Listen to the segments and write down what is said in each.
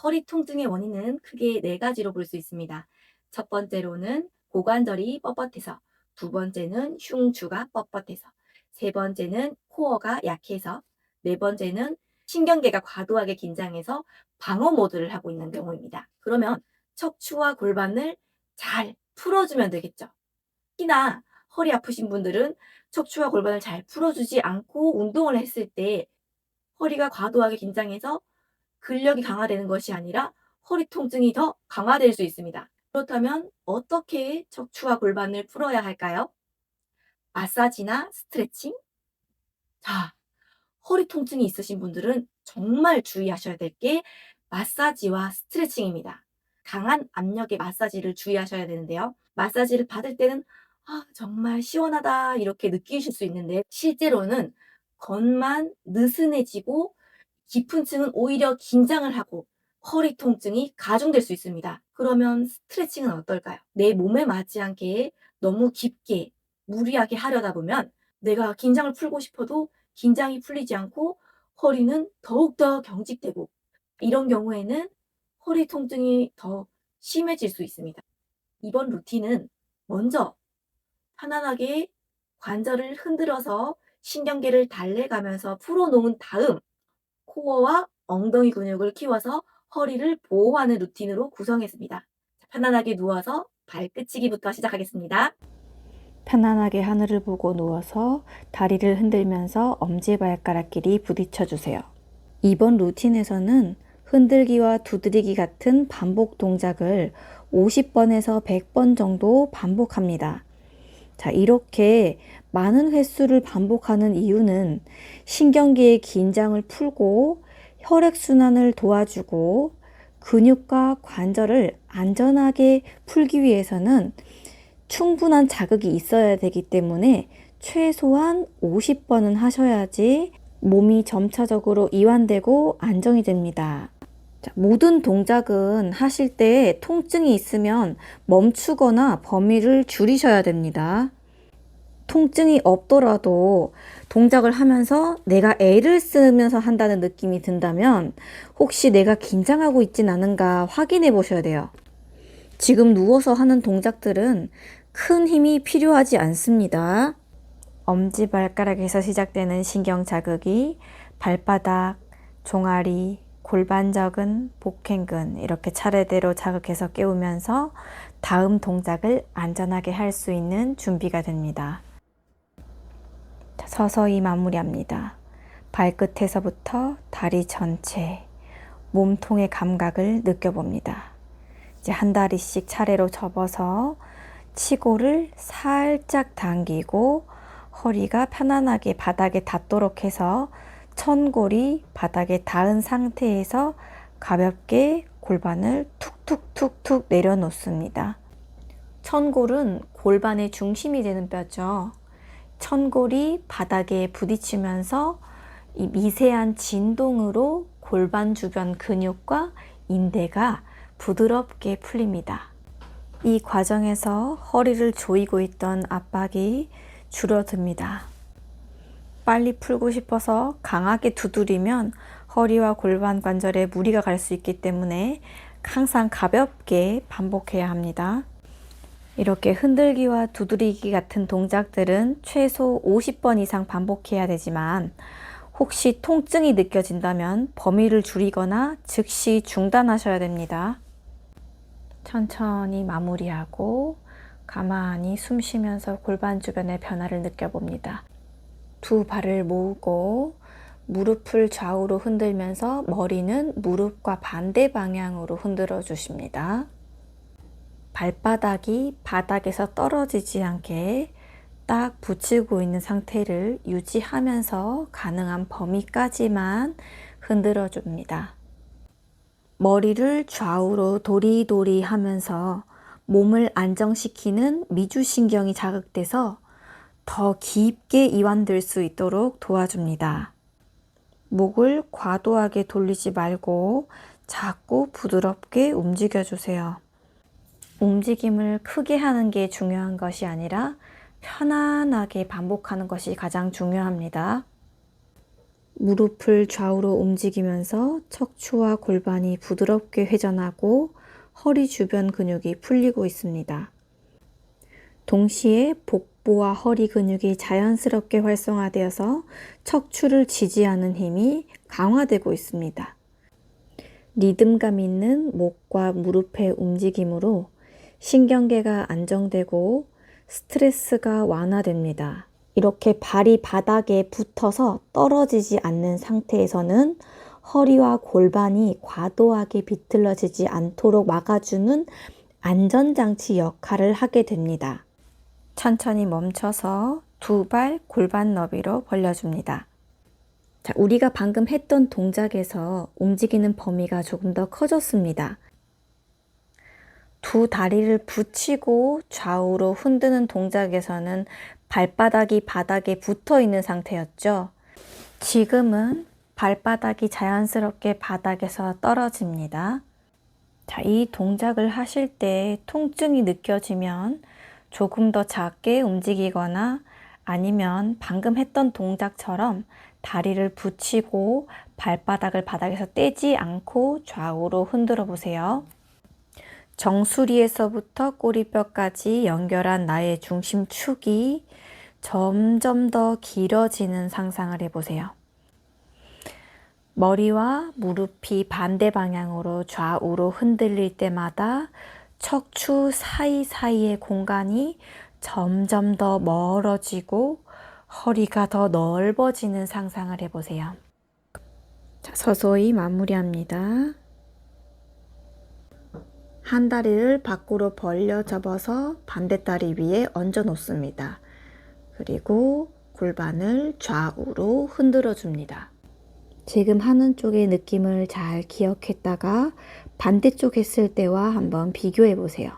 허리 통증의 원인은 크게 네 가지로 볼 수 있습니다. 첫 번째로는 고관절이 뻣뻣해서, 두 번째는 흉추가 뻣뻣해서, 세 번째는 코어가 약해서, 네 번째는 신경계가 과도하게 긴장해서 방어 모드를 하고 있는 경우입니다. 그러면 척추와 골반을 잘 풀어주면 되겠죠. 특히나 허리 아프신 분들은 척추와 골반을 잘 풀어주지 않고 운동을 했을 때 허리가 과도하게 긴장해서 근력이 강화되는 것이 아니라 허리 통증이 더 강화될 수 있습니다. 그렇다면 어떻게 척추와 골반을 풀어야 할까요? 마사지나 스트레칭? 자, 허리 통증이 있으신 분들은 정말 주의하셔야 될 게 마사지와 스트레칭입니다. 강한 압력의 마사지를 주의하셔야 되는데요. 마사지를 받을 때는 정말 시원하다 이렇게 느끼실 수 있는데 실제로는 겉만 느슨해지고 깊은 층은 오히려 긴장을 하고 허리 통증이 가중될 수 있습니다. 그러면 스트레칭은 어떨까요? 내 몸에 맞지 않게 너무 깊게 무리하게 하려다 보면 내가 긴장을 풀고 싶어도 긴장이 풀리지 않고 허리는 더욱더 경직되고 이런 경우에는 허리 통증이 더 심해질 수 있습니다. 이번 루틴은 먼저 편안하게 관절을 흔들어서 신경계를 달래가면서 풀어놓은 다음 코어와 엉덩이 근육을 키워서 허리를 보호하는 루틴으로 구성했습니다. 편안하게 누워서 발끝치기부터 시작하겠습니다. 편안하게 하늘을 보고 누워서 다리를 흔들면서 엄지발가락끼리 부딪혀 주세요. 이번 루틴에서는 흔들기와 두드리기 같은 반복 동작을 50번에서 100번 정도 반복합니다. 자, 이렇게 많은 횟수를 반복하는 이유는 신경계의 긴장을 풀고 혈액순환을 도와주고 근육과 관절을 안전하게 풀기 위해서는 충분한 자극이 있어야 되기 때문에 최소한 50번은 하셔야지 몸이 점차적으로 이완되고 안정이 됩니다. 자, 모든 동작은 하실 때 통증이 있으면 멈추거나 범위를 줄이셔야 됩니다. 통증이 없더라도 동작을 하면서 내가 애를 쓰면서 한다는 느낌이 든다면 혹시 내가 긴장하고 있진 않은가 확인해 보셔야 돼요. 지금 누워서 하는 동작들은 큰 힘이 필요하지 않습니다. 엄지발가락에서 시작되는 신경 자극이 발바닥, 종아리, 골반적은, 복행근 이렇게 차례대로 자극해서 깨우면서 다음 동작을 안전하게 할 수 있는 준비가 됩니다. 서서히 마무리합니다. 발끝에서부터 다리 전체, 몸통의 감각을 느껴봅니다. 이제 한 다리씩 차례로 접어서 치고를 살짝 당기고 허리가 편안하게 바닥에 닿도록 해서 천골이 바닥에 닿은 상태에서 가볍게 골반을 툭툭툭툭 내려놓습니다. 천골은 골반의 중심이 되는 뼈죠. 천골이 바닥에 부딪히면서 이 미세한 진동으로 골반 주변 근육과 인대가 부드럽게 풀립니다. 이 과정에서 허리를 조이고 있던 압박이 줄어듭니다. 빨리 풀고 싶어서 강하게 두드리면 허리와 골반 관절에 무리가 갈 수 있기 때문에 항상 가볍게 반복해야 합니다. 이렇게 흔들기와 두드리기 같은 동작들은 최소 50번 이상 반복해야 되지만 혹시 통증이 느껴진다면 범위를 줄이거나 즉시 중단하셔야 됩니다. 천천히 마무리하고 가만히 숨 쉬면서 골반 주변의 변화를 느껴봅니다. 두 발을 모으고 무릎을 좌우로 흔들면서 머리는 무릎과 반대 방향으로 흔들어 주십니다. 발바닥이 바닥에서 떨어지지 않게 딱 붙이고 있는 상태를 유지하면서 가능한 범위까지만 흔들어 줍니다. 머리를 좌우로 도리도리 하면서 몸을 안정시키는 미주신경이 자극돼서 더 깊게 이완될 수 있도록 도와줍니다. 목을 과도하게 돌리지 말고 자꾸 부드럽게 움직여주세요. 움직임을 크게 하는 게 중요한 것이 아니라 편안하게 반복하는 것이 가장 중요합니다. 무릎을 좌우로 움직이면서 척추와 골반이 부드럽게 회전하고 허리 주변 근육이 풀리고 있습니다. 동시에 복부와 허리 근육이 자연스럽게 활성화되어서 척추를 지지하는 힘이 강화되고 있습니다. 리듬감 있는 목과 무릎의 움직임으로 신경계가 안정되고 스트레스가 완화됩니다. 이렇게 발이 바닥에 붙어서 떨어지지 않는 상태에서는 허리와 골반이 과도하게 비틀어지지 않도록 막아주는 안전장치 역할을 하게 됩니다. 천천히 멈춰서 두 발 골반 너비로 벌려줍니다. 자, 우리가 방금 했던 동작에서 움직이는 범위가 조금 더 커졌습니다. 두 다리를 붙이고 좌우로 흔드는 동작에서는 발바닥이 바닥에 붙어 있는 상태였죠. 지금은 발바닥이 자연스럽게 바닥에서 떨어집니다. 자, 이 동작을 하실 때 통증이 느껴지면 조금 더 작게 움직이거나 아니면 방금 했던 동작처럼 다리를 붙이고 발바닥을 바닥에서 떼지 않고 좌우로 흔들어 보세요. 정수리에서부터 꼬리뼈까지 연결한 나의 중심축이 점점 더 길어지는 상상을 해보세요. 머리와 무릎이 반대 방향으로 좌우로 흔들릴 때마다 척추 사이사이의 공간이 점점 더 멀어지고 허리가 더 넓어지는 상상을 해보세요. 자, 서서히 마무리합니다. 한 다리를 밖으로 벌려 접어서 반대 다리 위에 얹어 놓습니다. 그리고 골반을 좌우로 흔들어 줍니다. 지금 하는 쪽의 느낌을 잘 기억했다가 반대쪽 했을 때와 한번 비교해 보세요.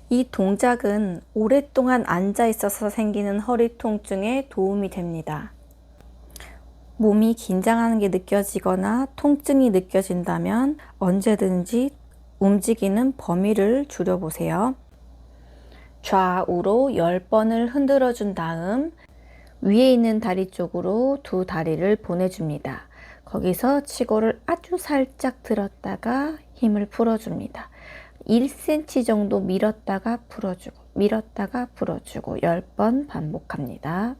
이 동작은 오랫동안 앉아 있어서 생기는 허리 통증에 도움이 됩니다. 몸이 긴장하는 게 느껴지거나 통증이 느껴진다면 언제든지 움직이는 범위를 줄여보세요. 좌우로 10번을 흔들어 준 다음 위에 있는 다리 쪽으로 두 다리를 보내줍니다. 거기서 치고를 아주 살짝 들었다가 힘을 풀어줍니다. 1cm 정도 밀었다가 풀어주고 밀었다가 풀어주고 10번 반복합니다.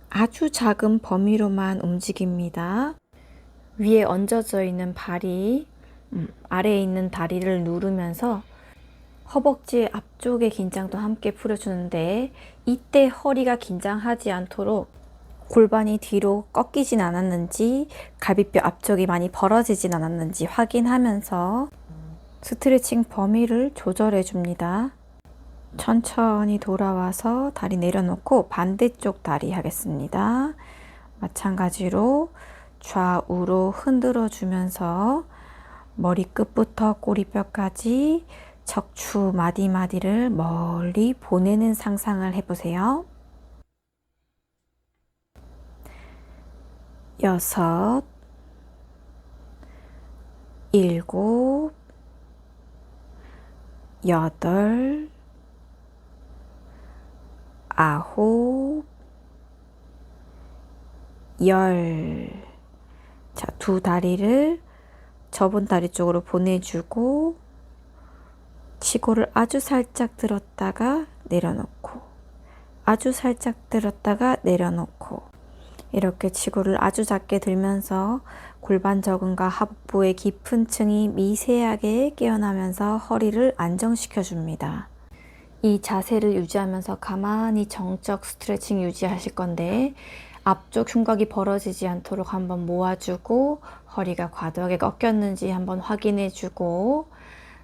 아주 작은 범위로만 움직입니다. 위에 얹어져 있는 발이 아래에 있는 다리를 누르면서 허벅지 앞쪽의 긴장도 함께 풀어주는데 이때 허리가 긴장하지 않도록 골반이 뒤로 꺾이진 않았는지 갈비뼈 앞쪽이 많이 벌어지진 않았는지 확인하면서 스트레칭 범위를 조절해 줍니다. 천천히 돌아와서 다리 내려놓고 반대쪽 다리 하겠습니다. 마찬가지로 좌우로 흔들어 주면서 머리끝부터 꼬리뼈까지 척추 마디마디를 멀리 보내는 상상을 해보세요. 6, 7, 8, 9, 10. 자, 두 다리를 접은 다리 쪽으로 보내주고 치고를 아주 살짝 들었다가 내려놓고 아주 살짝 들었다가 내려놓고 이렇게 치고를 아주 작게 들면서 골반 저근과 하복부의 깊은 층이 미세하게 깨어나면서 허리를 안정시켜 줍니다. 이 자세를 유지하면서 가만히 정적 스트레칭 유지하실 건데 앞쪽 흉곽이 벌어지지 않도록 한번 모아주고 허리가 과도하게 꺾였는지 한번 확인해주고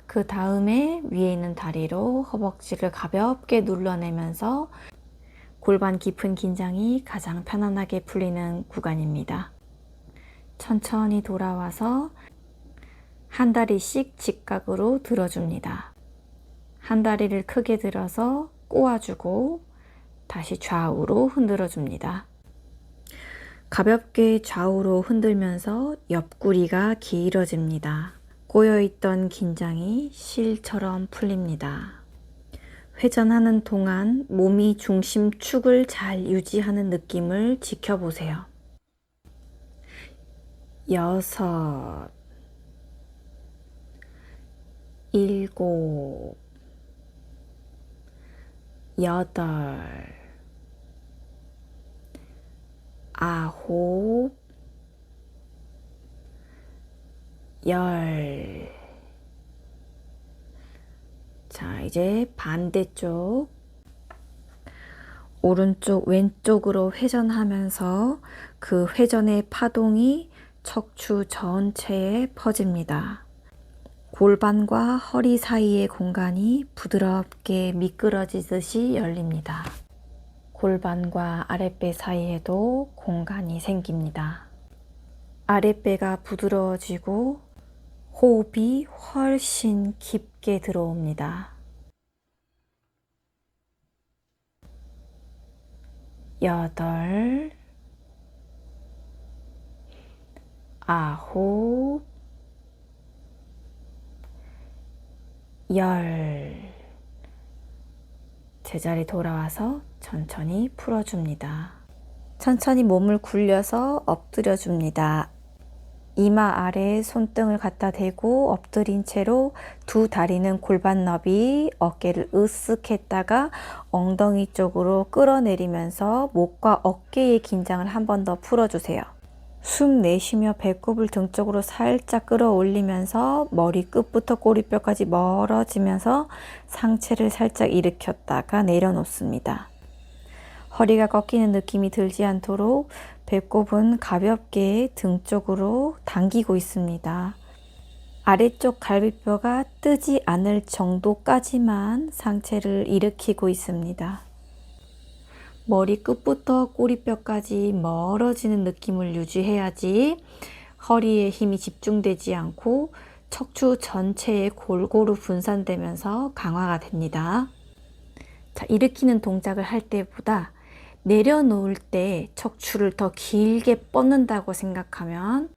그 다음에 위에 있는 다리로 허벅지를 가볍게 눌러내면서 골반 깊은 긴장이 가장 편안하게 풀리는 구간입니다. 천천히 돌아와서 한 다리씩 직각으로 들어줍니다. 한 다리를 크게 들어서 꼬아주고 다시 좌우로 흔들어줍니다. 가볍게 좌우로 흔들면서 옆구리가 길어집니다. 꼬여있던 긴장이 실처럼 풀립니다. 회전하는 동안 몸이 중심축을 잘 유지하는 느낌을 지켜보세요. 6, 7, 8, 9, 10. 자, 이제 반대쪽. 오른쪽, 왼쪽으로 회전하면서 그 회전의 파동이 척추 전체에 퍼집니다. 골반과 허리 사이의 공간이 부드럽게 미끄러지듯이 열립니다. 골반과 아랫배 사이에도 공간이 생깁니다. 아랫배가 부드러워지고 호흡이 훨씬 깊게 들어옵니다. 8, 9, 10. 제자리 돌아와서 천천히 풀어줍니다. 천천히 몸을 굴려서 엎드려 줍니다. 이마 아래에 손등을 갖다 대고 엎드린 채로 두 다리는 골반 너비, 어깨를 으쓱 했다가 엉덩이 쪽으로 끌어내리면서 목과 어깨의 긴장을 한 번 더 풀어주세요. 숨 내쉬며 배꼽을 등 쪽으로 살짝 끌어올리면서 머리 끝부터 꼬리뼈까지 멀어지면서 상체를 살짝 일으켰다가 내려놓습니다. 허리가 꺾이는 느낌이 들지 않도록 배꼽은 가볍게 등 쪽으로 당기고 있습니다. 아래쪽 갈비뼈가 뜨지 않을 정도까지만 상체를 일으키고 있습니다. 머리 끝부터 꼬리뼈까지 멀어지는 느낌을 유지해야지 허리에 힘이 집중되지 않고 척추 전체에 골고루 분산되면서 강화가 됩니다. 자, 일으키는 동작을 할 때보다 내려놓을 때 척추를 더 길게 뻗는다고 생각하면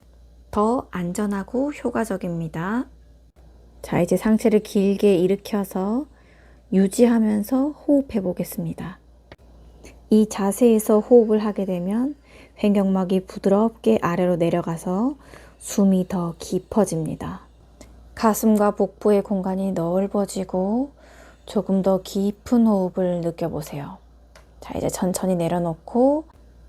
더 안전하고 효과적입니다. 자, 이제 상체를 길게 일으켜서 유지하면서 호흡해 보겠습니다. 이 자세에서 호흡을 하게 되면 횡격막이 부드럽게 아래로 내려가서 숨이 더 깊어집니다. 가슴과 복부의 공간이 넓어지고 조금 더 깊은 호흡을 느껴보세요. 자, 이제 천천히 내려놓고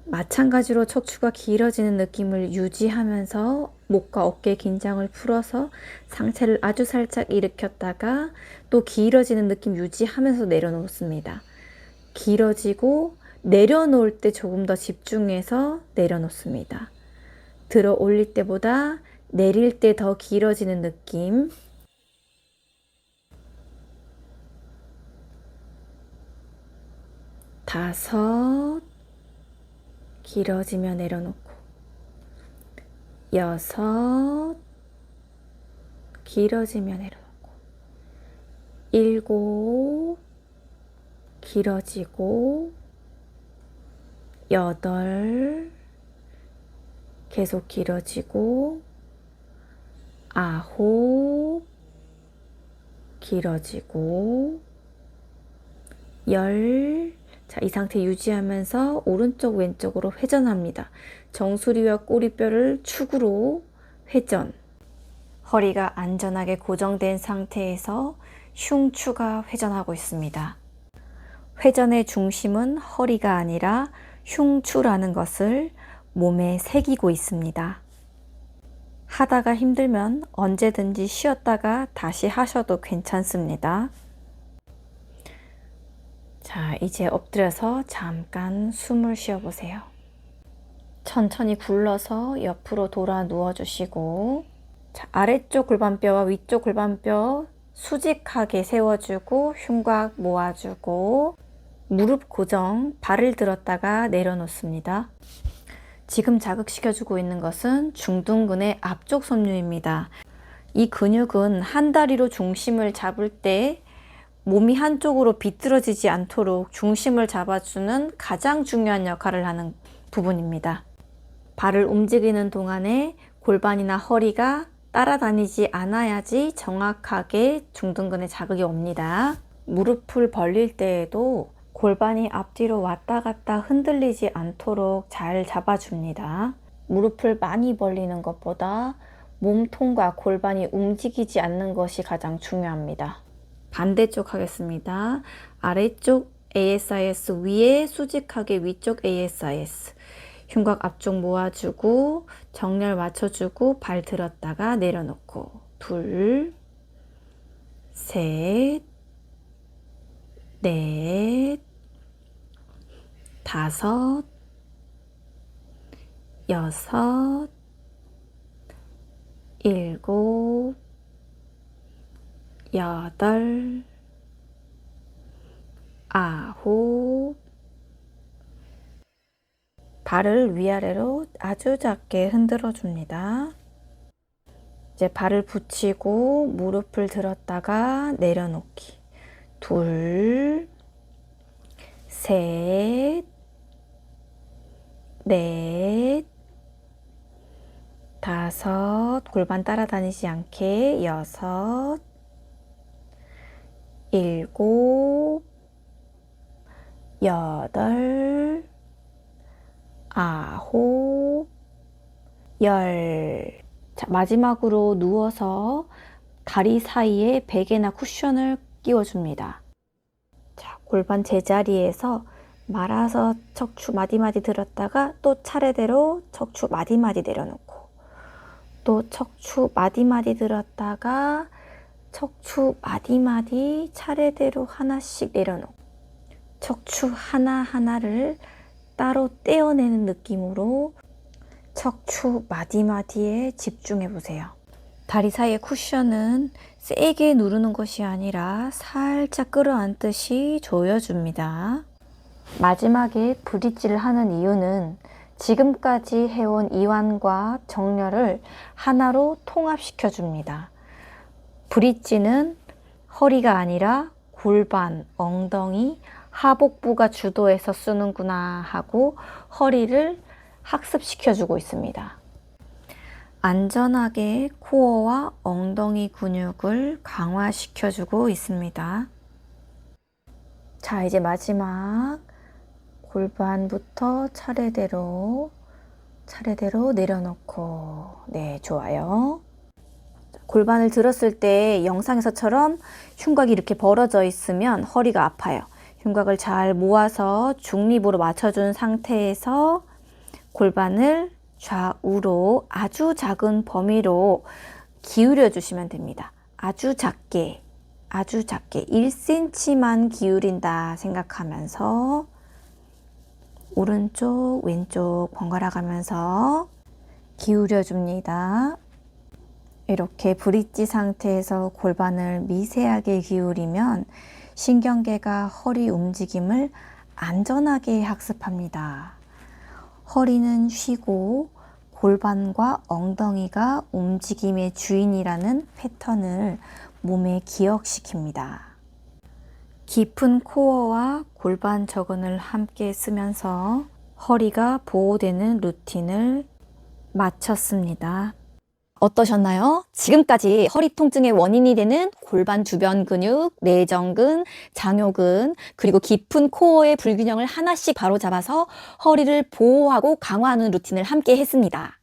마찬가지로 척추가 길어지는 느낌을 유지하면서 목과 어깨 긴장을 풀어서 상체를 아주 살짝 일으켰다가 또 길어지는 느낌 유지하면서 내려놓습니다. 길어지고 내려놓을 때 조금 더 집중해서 내려놓습니다. 들어 올릴 때보다 내릴 때 더 길어지는 느낌. 5, 길어지며 내려놓고 6, 길어지며 내려놓고 7, 길어지고 8, 계속 길어지고 9, 길어지고 10. 자, 이 상태 유지하면서 오른쪽 왼쪽으로 회전합니다. 정수리와 꼬리뼈를 축으로 회전. 허리가 안전하게 고정된 상태에서 흉추가 회전하고 있습니다. 회전의 중심은 허리가 아니라 흉추라는 것을 몸에 새기고 있습니다. 하다가 힘들면 언제든지 쉬었다가 다시 하셔도 괜찮습니다. 자, 이제 엎드려서 잠깐 숨을 쉬어보세요. 천천히 굴러서 옆으로 돌아 누워주시고, 자, 아래쪽 골반뼈와 위쪽 골반뼈 수직하게 세워주고 흉곽 모아주고 무릎 고정, 발을 들었다가 내려놓습니다. 지금 자극시켜주고 있는 것은 중둔근의 앞쪽 섬유입니다. 이 근육은 한 다리로 중심을 잡을 때 몸이 한쪽으로 비뚤어지지 않도록 중심을 잡아주는 가장 중요한 역할을 하는 부분입니다. 발을 움직이는 동안에 골반이나 허리가 따라다니지 않아야지 정확하게 중둔근에 자극이 옵니다. 무릎을 벌릴 때에도 골반이 앞뒤로 왔다 갔다 흔들리지 않도록 잘 잡아줍니다. 무릎을 많이 벌리는 것보다 몸통과 골반이 움직이지 않는 것이 가장 중요합니다. 반대쪽 하겠습니다. 아래쪽 ASIS 위에 수직하게 위쪽 ASIS. 흉곽 앞쪽 모아주고 정렬 맞춰주고 발 들었다가 내려놓고 둘, 셋, 넷, 다섯, 여섯, 일곱, 여덟, 아홉. 발을 위아래로 아주 작게 흔들어 줍니다. 이제 발을 붙이고 무릎을 들었다가 내려놓기. 둘, 셋, 넷, 다섯, 골반 따라다니지 않게 여섯, 일곱, 여덟, 아홉, 열. 자, 마지막으로 누워서 다리 사이에 베개나 쿠션을 끼워줍니다. 자, 골반 제자리에서 말아서 척추 마디마디 들었다가 또 차례대로 척추 마디마디 내려놓고 또 척추 마디마디 들었다가 척추 마디마디 차례대로 하나씩 내려놓고 척추 하나하나를 따로 떼어내는 느낌으로 척추 마디마디에 집중해 보세요. 다리 사이의 쿠션은 세게 누르는 것이 아니라 살짝 끌어안듯이 조여줍니다. 마지막에 브릿지를 하는 이유는 지금까지 해온 이완과 정렬을 하나로 통합시켜 줍니다. 브릿지는 허리가 아니라 골반, 엉덩이, 하복부가 주도해서 쓰는구나 하고 허리를 학습시켜주고 있습니다. 안전하게 코어와 엉덩이 근육을 강화시켜주고 있습니다. 자, 이제 마지막 골반부터 차례대로 내려놓고 네, 좋아요. 골반을 들었을 때 영상에서처럼 흉곽이 이렇게 벌어져 있으면 허리가 아파요. 흉곽을 잘 모아서 중립으로 맞춰준 상태에서 골반을 좌우로 아주 작은 범위로 기울여 주시면 됩니다. 아주 작게 1cm만 기울인다 생각하면서 오른쪽 왼쪽 번갈아 가면서 기울여 줍니다. 이렇게 브릿지 상태에서 골반을 미세하게 기울이면 신경계가 허리 움직임을 안전하게 학습합니다. 허리는 쉬고 골반과 엉덩이가 움직임의 주인이라는 패턴을 몸에 기억시킵니다. 깊은 코어와 골반 저근을 함께 쓰면서 허리가 보호되는 루틴을 마쳤습니다. 어떠셨나요? 지금까지 허리 통증의 원인이 되는 골반 주변 근육, 내전근, 장요근, 그리고 깊은 코어의 불균형을 하나씩 바로잡아서 허리를 보호하고 강화하는 루틴을 함께 했습니다.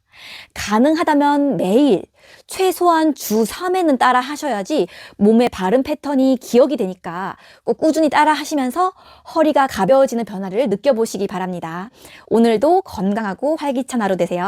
가능하다면 매일 최소한 주 3회는 따라 하셔야지 몸의 바른 패턴이 기억이 되니까 꼭 꾸준히 따라 하시면서 허리가 가벼워지는 변화를 느껴보시기 바랍니다. 오늘도 건강하고 활기찬 하루 되세요.